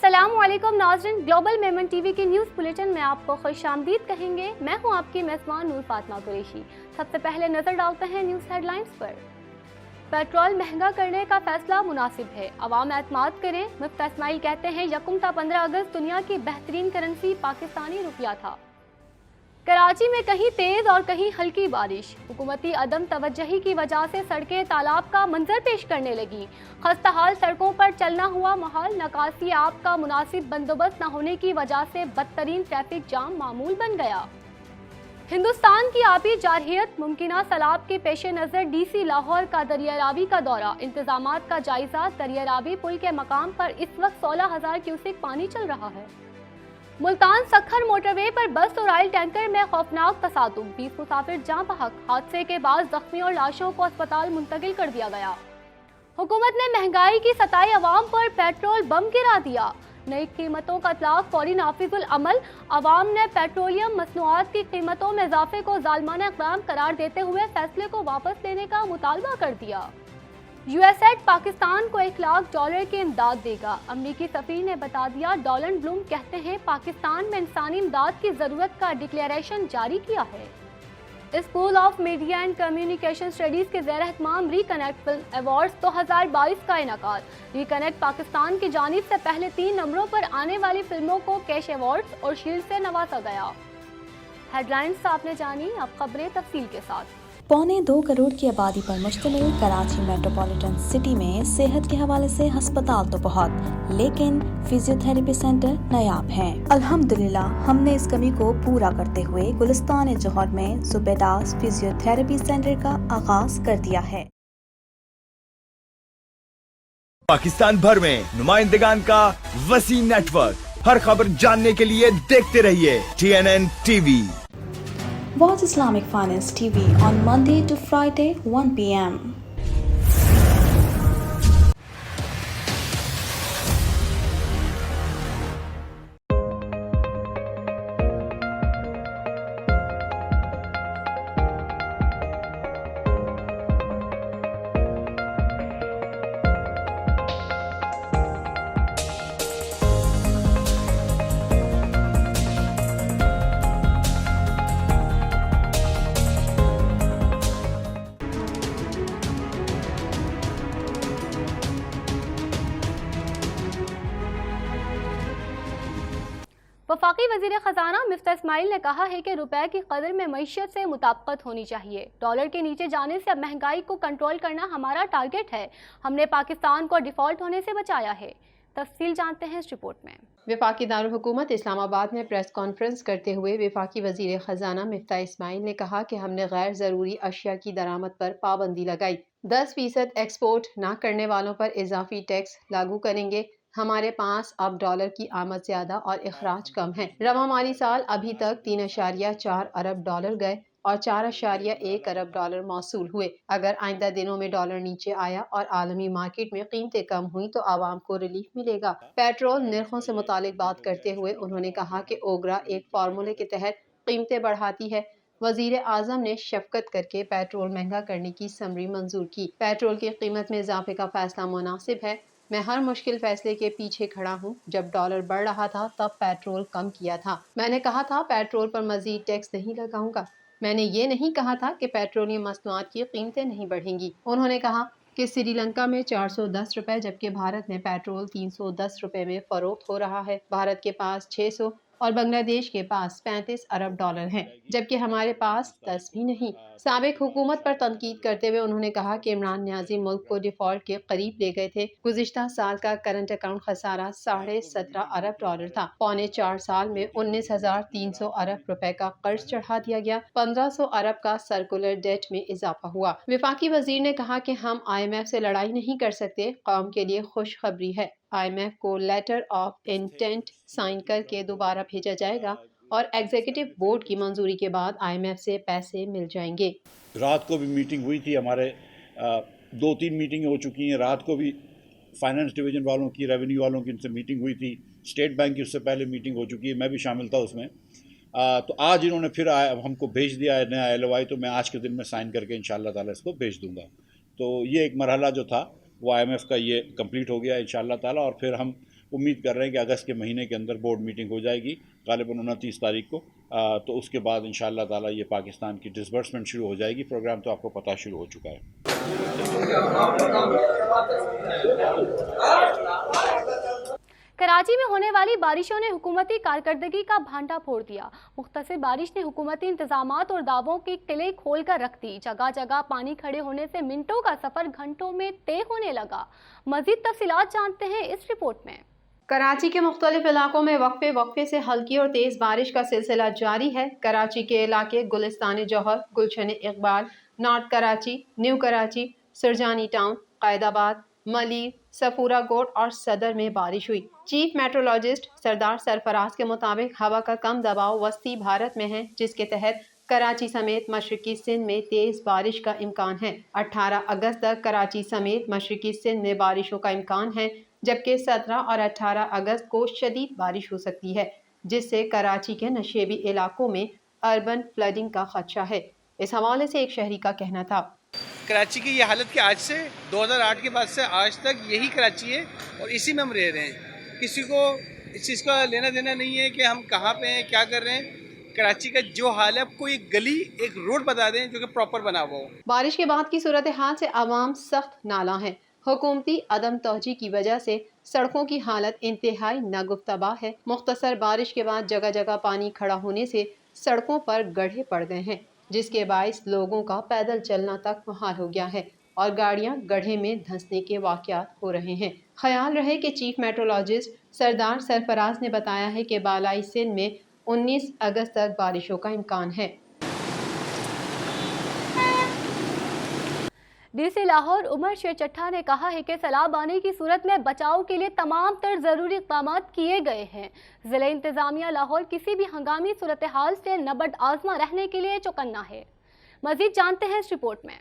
अस्सलाम वालेकुम नाज़रीन, ग्लोबल मेमन टीवी के न्यूज़ बुलेटिन में आपको खुश आमदीद कहेंगे। मैं हूं आपकी मेज़बान नूर फातिमा कुरैशी। सबसे पहले नजर डालते हैं न्यूज़ हेडलाइंस पर। पेट्रोल महंगा करने का फैसला मुनासिब है, अवाम एतमाद करें। मुफ्ती इस्माइल कहते हैं यकम ता 15 अगस्त दुनिया की बेहतरीन करेंसी पाकिस्तानी रुपया था। कराची में कहीं तेज और कहीं हल्की बारिश, हुकूमती अदम तवज्जही की वजह से सड़कें तालाब का मंजर पेश करने लगी। खस्ताहाल सड़कों पर चलना हुआ माहौल, नकासी आब का मुनासिब बंदोबस्त न होने की वजह से बदतरीन ट्रैफिक जाम मामूल बन गया। हिंदुस्तान की आबी जारहियत, मुमकिना सैलाब के पेश नज़र डीसी लाहौर का दरिया रावी का दौरा, इंतजामात का जायजा। दरिया रावी पुल के मकाम पर इस वक्त 16,000 क्यूसेक पानी चल रहा है। मुल्तान सखर मोटरवे पर बस और ऑयल टैंकर में खौफनाक तसादुम, 20 मुसाफिर जाँ बहक। हादसे के बाद जख्मियों और लाशों को अस्पताल मुंतकिल कर दिया गया। हुकूमत ने महंगाई की सताई अवाम पर पेट्रोल बम गिरा दिया। नई कीमतों का इतलाक फौरी नाफिजुल अमल, अवाम ने पेट्रोलियम मसनूआत की कीमतों में इजाफे को जालिमाना इक़दाम करार देते हुए फैसले को वापस लेने का मुतालबा कर दिया। यूएसएड पाकिस्तान को $1,00,000 की इमदाद देगा, अमरीकी सफीर ने बता दिया। डॉनल्ड ब्लूम कहते हैं पाकिस्तान में इंसानी इमदाद की जरूरत का डिक्लेरेशन जारी किया है। School of media and communication studies के ज़ेर एहतमाम रिकनेक्ट फिल्म अवार्ड्स 2022 का इनेकाद। रिकनेक्ट पाकिस्तान की जानिब से पहले 3 नंबरों पर आने वाली फिल्मों को कैश अवार्ड्स और शील्ड से नवाजा गया। हेडलाइंस आपने जानी, अब खबरें तफसील के साथ। 1.25 करोड़ की आबादी पर मुश्तमिल कराची मेट्रोपॉलिटन सिटी में सेहत के हवाले से हस्पताल तो बहुत, लेकिन फिजियोथेरेपी सेंटर नायाब हैं। अल्हम्दुलिल्लाह हमने इस कमी को पूरा करते हुए गुलिस्तान जौहर में जुबेदास फिजियोथेरेपी सेंटर का आगाज कर दिया है। पाकिस्तान भर में नुमाइंदगान का वसी नेटवर्क, हर खबर जानने के लिए देखते रहिए TNN TV। Watch Islamic Finance TV on Monday to Friday 1 p.m. वफाकी वज़ीर ख़ज़ाना मुफ्ती इस्माइल ने कहा है कि रुपए की कदर में मईशत से मुताबिकत होनी चाहिए। डॉलर के नीचे जाने से अब महंगाई को कंट्रोल करना हमारा टारगेट है। हमने पाकिस्तान को डिफ़ॉल्ट होने से बचाया है। तफसील जानते हैं इस रिपोर्ट में। वफाकी दारुल हुकूमत इस्लामाबाद में प्रेस कॉन्फ्रेंस करते हुए वफाकी वज़ीर ख़ज़ाना मुफ्ती इस्माइल ने कहा कि हमने गैर ज़रूरी अशिया की दरामद पर पाबंदी लगाई, 10% एक्सपोर्ट न करने वालों पर इजाफी टैक्स लागू करेंगे। हमारे पास अब डॉलर की आमद ज्यादा और इखराज कम है। रवा माली साल अभी तक 3.4 अरब डॉलर गए और 4.1 अरब डॉलर मौसूल हुए। अगर आइंदा दिनों में डॉलर नीचे आया और आलमी मार्केट में कीमतें कम हुई तो आवाम को रिलीफ मिलेगा। पेट्रोल निर्खों से मुतालिक बात करते हुए उन्होंने कहा कि ओगरा एक फार्मूले के तहत कीमतें बढ़ाती है। वजीर आजम ने शफकत करके पेट्रोल महंगा करने की समरी मंजूर की। पेट्रोल की कीमत में इजाफे का फैसला मुनासिब है। मैं हर मुश्किल फैसले के पीछे खड़ा हूँ। जब डॉलर बढ़ रहा था तब पेट्रोल कम किया था। मैंने कहा था पेट्रोल पर मजीद टैक्स नहीं लगाऊंगा। मैंने ये नहीं कहा था कि पेट्रोलियम मसनूआत की कीमतें नहीं बढ़ेंगी। उन्होंने कहा कि श्रीलंका में 410 रुपए जबकि भारत में पेट्रोल 310 रुपए में फरोख्त हो रहा है। भारत के पास 600 और बांग्लादेश के पास 35 अरब डॉलर हैं, जबकि हमारे पास 10 भी नहीं। साबिक हुकूमत पर तनकीद करते हुए उन्होंने कहा कि इमरान न्याजी मुल्क को डिफॉल्ट के करीब ले गए थे। गुज़िश्ता साल का करंट अकाउंट खसारा 17.5 अरब डॉलर था। पौने 4 साल में 19,300 अरब रुपए का कर्ज चढ़ा दिया गया। 1,500 अरब का सर्कुलर डेट में इजाफा हुआ। वफाकी वजीर ने कहा कि हम IMF से लड़ाई नहीं कर सकते, कौम के लिए खुशखबरी है। IMF को लेटर ऑफ इंटेंट साइन करके दोबारा भेजा जाएगा और एग्जीक्यूटिव बोर्ड की मंजूरी के बाद IMF से पैसे मिल जाएंगे। रात को भी मीटिंग हुई थी, हमारे 2-3 मीटिंग हो चुकी हैं। रात को भी फाइनेंस डिवीज़न वालों की, रेवेन्यू वालों की उनसे मीटिंग हुई थी। स्टेट बैंक की उससे पहले मीटिंग हो चुकी है, मैं भी शामिल था उसमें। तो आज इन्होंने फिर हमको भेज दिया है नया LOI, तो मैं आज के दिन में साइन करके इंशाअल्लाह ताला इसको भेज दूँगा। तो ये एक मरहला जो था वो IMF का ये कंप्लीट हो गया इंशाअल्लाह ताला, और फिर हम उम्मीद कर रहे हैं कि अगस्त के महीने के अंदर बोर्ड मीटिंग हो जाएगी, ग़ालिबन 29 तारीख को। तो उसके बाद इंशाअल्लाह ताला ये पाकिस्तान की डिसबर्समेंट शुरू हो जाएगी। प्रोग्राम तो आपको पता शुरू हो चुका है। कराची में होने वाली बारिशों ने हुकूमती कारकर्दगी का भांडा फोड़ दिया। मुख्तसर बारिश ने हुकूमती इंतजामात और दावों की किले खोल कर रख दी। जगह जगह पानी खड़े होने से मिनटों का सफर घंटों में तय होने लगा। मजीद तफसीलात जानते हैं इस रिपोर्ट में। कराची के मुख्तलिफ इलाकों में वक्फे वक्फे से हल्की और तेज़ बारिश का सिलसिला जारी है। कराची के इलाके Gulistan Johar, Gulshan Iqbal, North Karachi, New Karachi, Surjani town, Qaidabad, Malir, Safoora Goth और सदर में बारिश हुई। चीफ मेट्रोलॉजिस्ट सरदार सरफराज के मुताबिक हवा का कम दबाव वस्ती भारत में है, जिसके तहत कराची समेत मशरकी सिंध में तेज़ बारिश का इम्कान है। 18 अगस्त तक कराची समेत मशरकी सिंध में बारिशों का इम्कान है, जबकि 17 और 18 अगस्त को शदीद बारिश हो सकती है, जिससे कराची के नशेबी इलाकों में अर्बन फ्लडिंग का खदशा है। इस हवाले से एक शहरी का कहना था, कराची की ये हालत कि आज से 2008 के बाद से आज तक यही कराची है और इसी में हम रह रहे हैं। किसी को इस चीज़ का लेना देना नहीं है कि हम कहाँ पे हैं, क्या कर रहे हैं। कराची का जो हाल है, आपको एक गली एक रोड बता दें जो कि प्रॉपर बना हुआ हो। बारिश के बाद की सूरत हाल से आवाम सख्त नाला है। हुकूमती अदम तवज्जो की वजह से सड़कों की हालत इंतहाई नागुफ्तबा है। मुख्तसर बारिश के बाद जगह जगह पानी खड़ा होने से सड़कों पर गड्ढे पड़ गए हैं, जिसके बायस लोगों का पैदल चलना तक मुहाल हो गया है और गाड़ियां गड्ढे में धंसने के वाक़यात हो रहे हैं। ख्याल रहे कि चीफ मेट्रोलॉजिस्ट सरदार सरफराज ने बताया है कि बालाई सिंध में 19 अगस्त तक बारिशों का इम्कान है। डीसी लाहौर उमर शेर चट्ठा ने कहा है कि सैलाब आने की सूरत में बचाव के लिए तमाम तर ज़रूरी इक़दाम किए गए हैं। ज़िला इंतज़ामिया लाहौर किसी भी हंगामी सूरत हाल से नबर्द आज़मा रहने के लिए चौकन्ना है। मज़ीद जानते हैं इस रिपोर्ट में।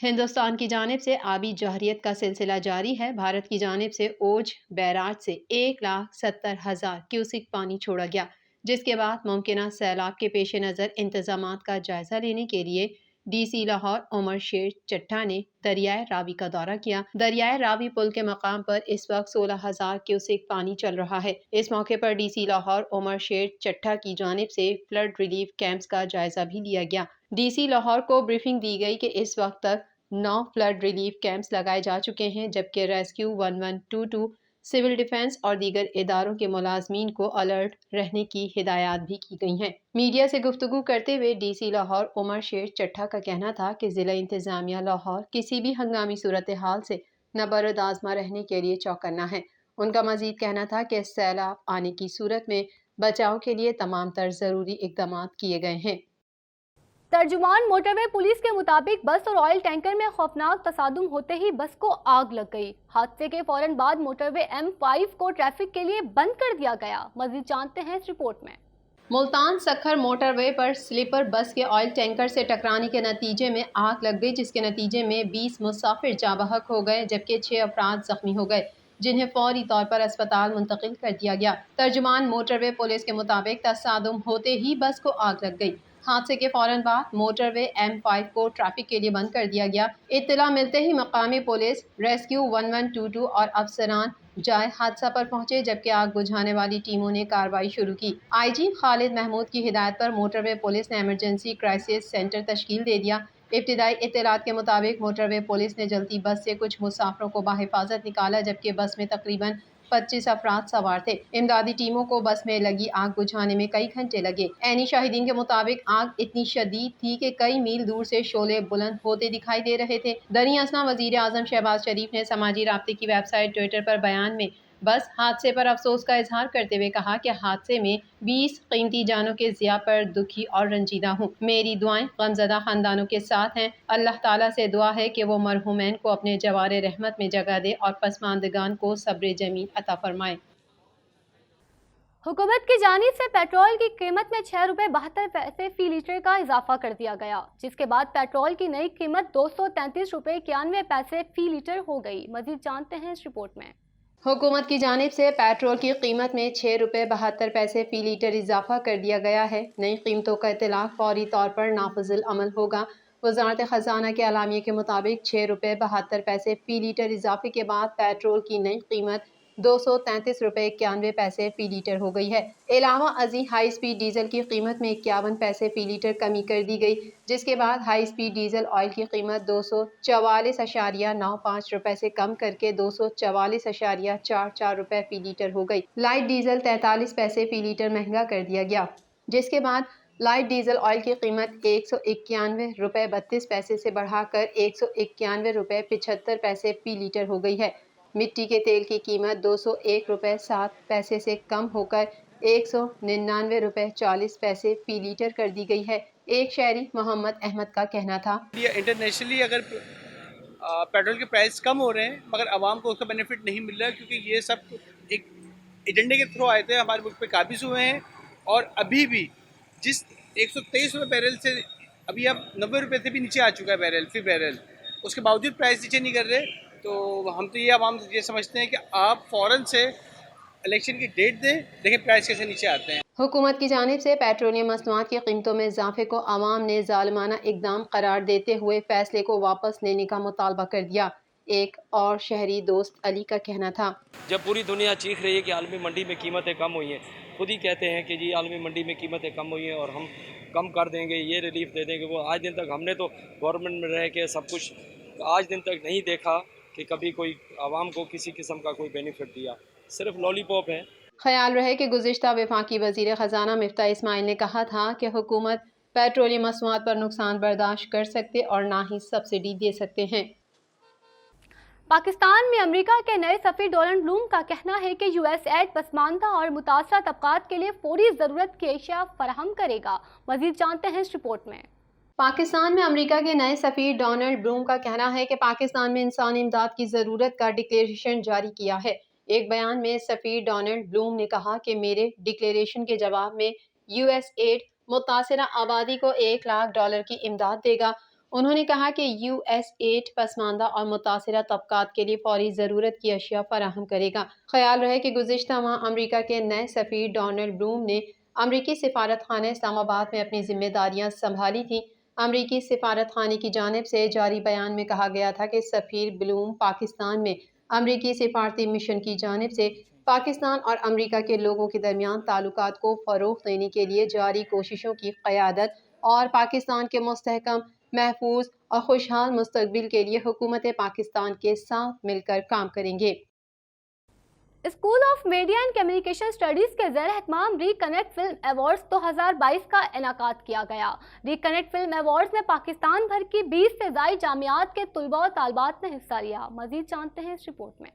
हिंदुस्तान की जानिब से आबी जहरियत का सिलसिला जारी है। भारत की जानिब से ओज बैराज से 1,70,000 क्यूसिक पानी छोड़ा गया, जिसके बाद मुमकिना सैलाब के पेश नज़र इंतजामात का जायजा लेने के लिए डीसी लाहौर उमर शेर चट्ठा ने दरियाए रावी का दौरा किया। दरियाए रावी पुल के मकाम पर इस वक्त 16,000 क्यूसेक पानी चल रहा है। इस मौके पर डीसी लाहौर उमर शेर चट्ठा की जानिब से फ्लड रिलीफ कैंप्स का जायजा भी लिया गया। डीसी लाहौर को ब्रीफिंग दी गई कि इस वक्त तक 9 फ्लड रिलीफ कैंप्स लगाए जा चुके हैं, जबकि रेस्क्यू 1122, सिविल डिफेंस और दीगर इदारों के मुलाजमीन को अलर्ट रहने की हिदायत भी की गई हैं। मीडिया से गुफ्तगू करते हुए डीसी लाहौर उमर शेर चट्ठा का कहना था कि ज़िला इंतज़ामिया लाहौर किसी भी हंगामी सूरत हाल से नबर्द आज़मा रहने के लिए चौकन्ना है। उनका मजीद कहना था कि सैलाब आने की सूरत में बचाव के लिए तमाम तर ज़रूरी इक़दाम किए गए हैं। तर्जुमान मोटरवे पुलिस के मुताबिक बस और ऑयल टैंकर में खौफनाक तसादुम होते ही बस को आग लग गई। हादसे के फौरन बाद मोटरवे M5 को ट्रैफिक के लिए बंद कर दिया गया। मजीद जानते हैं इस रिपोर्ट में। मुल्तान सखर मोटरवे पर स्लीपर बस के ऑयल टैंकर से टकराने के नतीजे में आग लग गई, जिसके नतीजे में 20 मुसाफिर जाँ बहक हो गए, जबकि 6 अफराद जख्मी हो गए, जिन्हें फौरी तौर पर अस्पताल मुंतकिल कर दिया गया। तर्जुमान मोटरवे पुलिस के मुताबिक तसादुम होते ही बस को आग लग गई। हादसे के फौरन बाद मोटरवे M5 को ट्रैफिक के लिए बंद कर दिया गया। इत्तला मिलते ही मकामी पुलिस, रेस्क्यू 1122 और अफसरान जाए हादसा पर पहुंचे, जबकि आग बुझाने वाली टीमों ने कार्रवाई शुरू की। IG खालिद महमूद की हिदायत पर मोटरवे पुलिस ने एमरजेंसी क्राइसिस सेंटर तश्कील दे दिया। इब्तिदाई इत्तलात के मुताबिक मोटरवे पुलिस ने जल्दी बस से कुछ मुसाफिरों को बाहिफाजत निकाला, जबकि बस में तकरीबन 25 अफराद सवार थे। इमदादी टीमों को बस में लगी आग बुझाने में कई घंटे लगे। ऐनी शाहिदीन के मुताबिक आग इतनी शदीद थी कि कई मील दूर से शोले बुलंद होते दिखाई दे रहे थे। दरी असना वजीर आजम शहबाज शरीफ ने समाजी राब्ते की वेबसाइट ट्विटर पर बयान में बस हादसे पर अफसोस का इजहार करते हुए कहा कि हादसे में 20 कीमती जानों के ज़िया पर दुखी और रंजीदा हूँ। मेरी दुआएं गमज़दा खानदानों के साथ हैं। अल्लाह ताला से दुआ है कि वो मरहूमैन को अपने जवारे रहमत में जगह दे और पसमानदगान को सब्र जमील अता फरमाए। हुकूमत की जानिब से पेट्रोल की कीमत में 6 रुपये 72 पैसे फी लीटर का इजाफा कर दिया गया, जिसके बाद पेट्रोल की नई कीमत 233 रुपये 91 पैसे फी लीटर हो गई। मजीद जानते हैं इस रिपोर्ट में। हुकूमत की जानिब से पेट्रोल की कीमत में 6 रुपये 72 पैसे फी लीटर इजाफा कर दिया गया है। नई कीमतों का इतलाक़ फौरी तौर पर नाफिज़ुल अमल होगा। वज़ारत ख़ज़ाना के अलामिये के मुताबिक 6 रुपये 72 पैसे फी लीटर इजाफे के बाद पेट्रोल की नई कीमत 233 रुपए 91 पैसे फी लीटर हो गई है। अलावा अजी हाई स्पीड डीजल की कीमत में 51 पैसे फी लीटर कमी कर दी गई, जिसके बाद हाई स्पीड डीजल ऑयल की कीमत 244.95 रुपए से कम करके 244.44 रुपए फी लीटर हो गई। लाइट डीजल 43 पैसे फी लीटर महंगा कर दिया गया, जिसके बाद लाइट डीजल ऑयल की कीमत 191 रुपए 32 पैसे से बढ़ाकर 191 रुपए 75 पैसे फी लीटर हो गई है। मिट्टी के तेल की कीमत 201 रुपए 7 पैसे से कम होकर 199 रुपए 40 पैसे फी लीटर कर दी गई है। एक शहरी मोहम्मद अहमद का कहना था, इंटरनेशनली अगर पेट्रोल के प्राइस कम हो रहे हैं मगर आवाम को उसका बेनिफिट नहीं मिल रहा है, क्योंकि ये सब एक एजेंडे के थ्रू आए थे, हमारे मुल्क पे काबिज हुए हैं और अभी भी जिस 123 रुपये बैरल से अभी अब 90 रुपये से भी नीचे आ चुका है बैरल फी बैरल, उसके बावजूद प्राइस नीचे नहीं कर रहे। तो हम तो ये आवाम ये समझते हैं कि आप फ़ौरन से इलेक्शन की डेट दें, देखें प्राइस कैसे नीचे आते हैं। हुकूमत की जानिब से पेट्रोलियम मसनूआत की कीमतों में इजाफे को आवाम ने जालिमाना इकदाम करार देते हुए फैसले को वापस लेने का मुतालबा कर दिया। एक और शहरी दोस्त अली का कहना था, जब पूरी दुनिया चीख रही है कि आलमी मंडी में कीमतें कम हुई हैं, खुद ही कहते हैं कि जी आलमी मंडी में कीमतें कम हुई हैं और हम कम कर देंगे, ये रिलीफ दे देंगे वो। आज दिन तक हमने तो गवर्नमेंट में रह के सब कुछ आज दिन तक नहीं देखा कि कभी कोई आवाम को किसी किस्म का कोई बेनिफिट दिया, सिर्फ लॉलीपॉप है। ख्याल रहे कि गुज़िश्ता वफाकी वज़ीर ख़जाना मिफ्ता इस्माइल ने कहा था कि हुकूमत पेट्रोलियम मसनूआत पर नुकसान बर्दाश्त कर सकते और ना ही सब्सिडी दे सकते हैं। पाकिस्तान में अमेरिका के नए सफ़ीर डोनाल्ड ब्लूम का कहना है कि यूएसएड पसमानदा और मुतासरा तबकात के लिए फौरी ज़रूरत की अशिया फराहम करेगा। मज़ीद जानते हैं इस रिपोर्ट में। पाकिस्तान में अमेरिका के नए सफ़ीर डोनाल्ड ब्लूम का कहना है कि पाकिस्तान में इंसानी इमदाद की ज़रूरत का डिक्लेरेशन जारी किया है। एक बयान में सफ़ीर डोनाल्ड ब्लूम ने कहा कि मेरे डिक्लेरेशन के जवाब में यूएसएड मुतासरा आबादी को $1 लाख की इमदाद देगा। उन्होंने कहा कि यूएसएड पसमानदा और मुतासरा तबकात के लिए फौरी ज़रूरत की अशिया फराहम करेगा। ख्याल रहे कि गुज़िश्ता माह अमेरिका के नए सफ़ीर डोनाल्ड ब्लूम ने अमरीकी सिफारत खाने इस्लामाबाद में अपनी जिम्मेदारियां संभाली थी। अमरीकी सिफारत खाने की जानिब से जारी बयान में कहा गया था कि सफ़ीर ब्लूम पाकिस्तान में अमरीकी सिफारती मिशन की जानिब से पाकिस्तान और अमरीका के लोगों के दरमियान ताल्लुकात को फ़रोग़ देने के लिए जारी कोशिशों की क़यादत और पाकिस्तान के मुस्तहकम, महफूज और खुशहाल मुस्तक़बिल के लिए हुकूमत पाकिस्तान के साथ मिलकर काम करेंगे। School of media and communication studies के ज़ेर एहतमाम रिकनेक्ट फिल्म अवार्ड्स 2022 का इनाकाद किया गया। रिकनेक्ट फिल्म अवार्ड्स में पाकिस्तान भर की 20 से ज़ायद जामियात के तुलबा और तालबात ने हिस्सा लिया। मज़ीद जानते हैं इस रिपोर्ट में।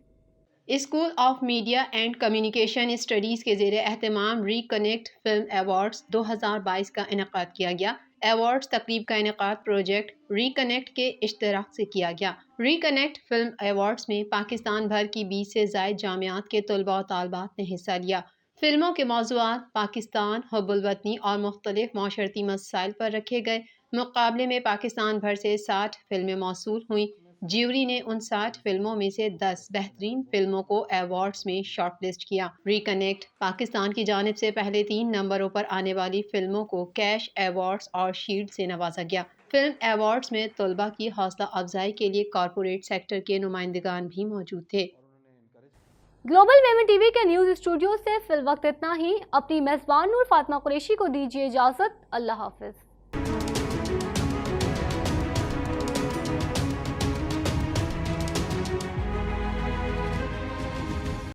School of media and communication studies के ज़ेर एहतमाम रिकनेक्ट फिल्म अवार्ड्स 2022 का इनाकाद किया गया। अवार्ड्स तकरीब का इनेकाद प्रोजेक्ट रिकनेक्ट के इश्तराक से किया गया। रिकनेक्ट फिल्म अवार्ड्स में पाकिस्तान भर की 20 से ज़ायद जामियात के तलबा और तालबात ने हिस्सा लिया। फिल्मों के मौज़ूआत पाकिस्तान, हुब्बुल वतनी और मुख्तलिफ माशरती मसाइल पर रखे गए। मुकाबले में पाकिस्तान भर से 60 फिल्में मौसूल हुई। ज्यूरी ने उन 60 फिल्मों में से 10 बेहतरीन फिल्मों को अवार्ड्स में शॉर्टलिस्ट किया। रिकनेक्ट पाकिस्तान की जानिब से पहले 3 नंबरों पर आने वाली फिल्मों को कैश अवार्ड्स और शील्ड से नवाजा गया। फिल्म अवार्ड्स में तलबा की हौसला अफजाई के लिए कॉरपोरेट सेक्टर के नुमाइंदगान भी मौजूद थे। ग्लोबल मेमन टीवी के न्यूज़ स्टूडियो से फिल वक्त इतना ही। अपनी मेज़बान नूर फातिमा कुरैशी को दीजिए इजाज़त। अल्लाह हाफ़िज़।